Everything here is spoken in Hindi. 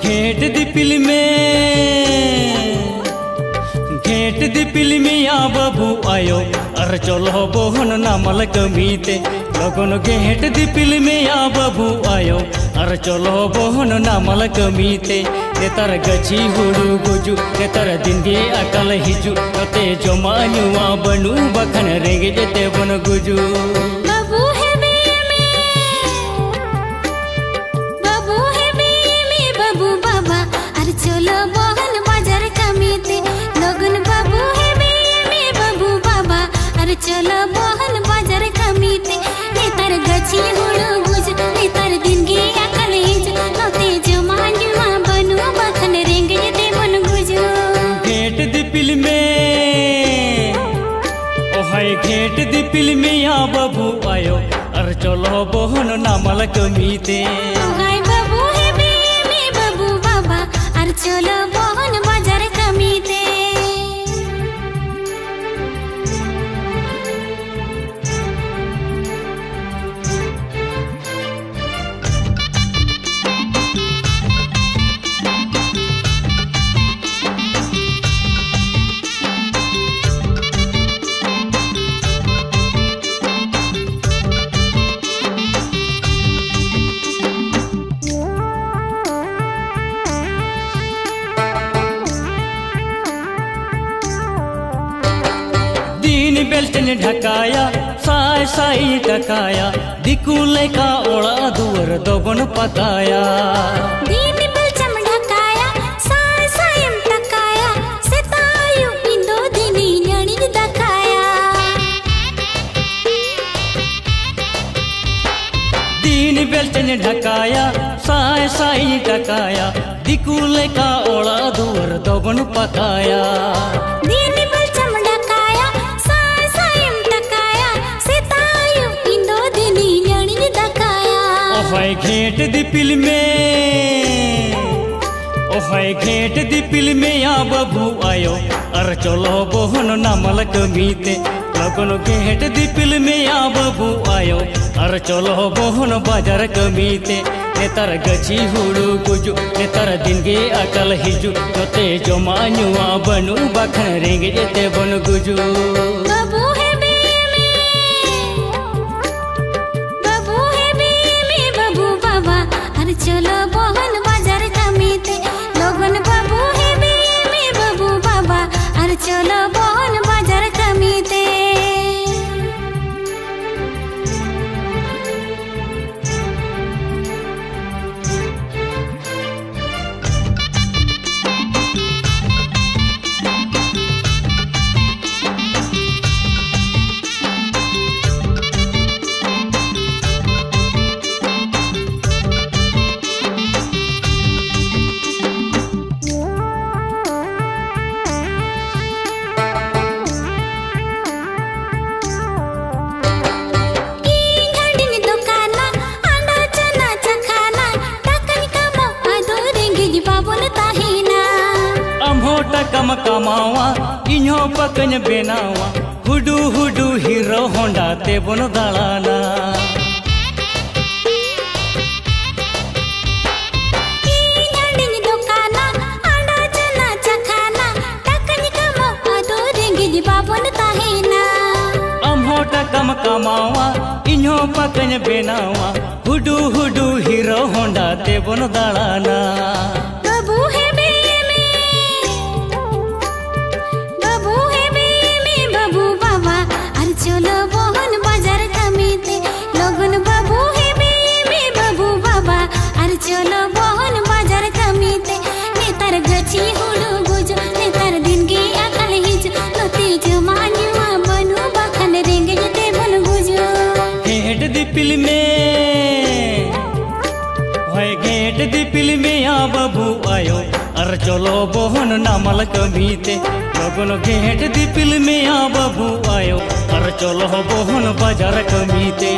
घेट दिपिल में या बाबू आयो अर चलो बोहन नामल कमीते लगन घेट दिपिल में या बाबू आयो अर चलो बोहन नामल कमीते नेतार गची हुड़ू गुजु नेतार दिन गे अकल हिजु ते जमा नुआ बनू बखन रेंगे जेते बन गुजु चलो बहन बाजार कमीते लगन बाबू है में बाबू बाबा अरे चलो बहन बाजार कमीते नेतार गची हुड़ू गुज नेतार दिन गे अकल हिज नते जमा जुआ बनू बखन रेंगे ते बन गुजो घेट दिपिल में ओ हाय घेट दिपिल में या बाबू आयो अरे चलो बहन नामल कमीते हाय बाबू है में बाबू बाबा अरे चलो बहन बाजार कमीते बेल्टन ढकाया साय साई टकाया दिकुले का ओड़ा दुवर दोबन पकाया दीन बेल्चम ढकाया साय सायम टकाया सेतायु पिंदो दिनी न्याणी दकाया दीन बेल्टन ढकाया साय साई टकाया दिकुले का ओड़ा दुवर दोबन पकाया ओहाय घेट दिपिल में ओहाय घेट दिपिल में या बाबू आयो अर चलो बोहन नामल कमीते लगन घेट दिपिल में या बाबू आयो अर चलो बोहन बाजार कमीते नेतार गची हुड़ू गुजु नेतार दिन गे अकल हिजु जोते जमा नुआ बनू बखन रेंगे जेते बन गुजु चलो बहन बाजार कमीते लगन बाबू है में बाबू बाबा अरे चलो बहन बाजार कमीते कम कमावा इन्हो पकन बेनावा हुडू हुडू हीरो होंडा ते बन दालाना कम कमावा इन्हो पकन बेनावा हुडू हुडू हीरो होंडा ते बन दालाना चलो बहन बाजार कमीते लगन बाबू है में बाबू बाबा अरे चलो बहन बाजार कमीते नेतार गची हुड़ू गुज नेतार दिन गे अकल हिज नते जमा नुआ बनू बखन रेंगे जेते बन गुजो घेट दिपिल में भाई घेट दिपिल में या बाबू आयो अर चलो बहन नामल कमीते लगन घेट दिपिल में या बाबू आयो अर चलो बोहन बाजार कमीते।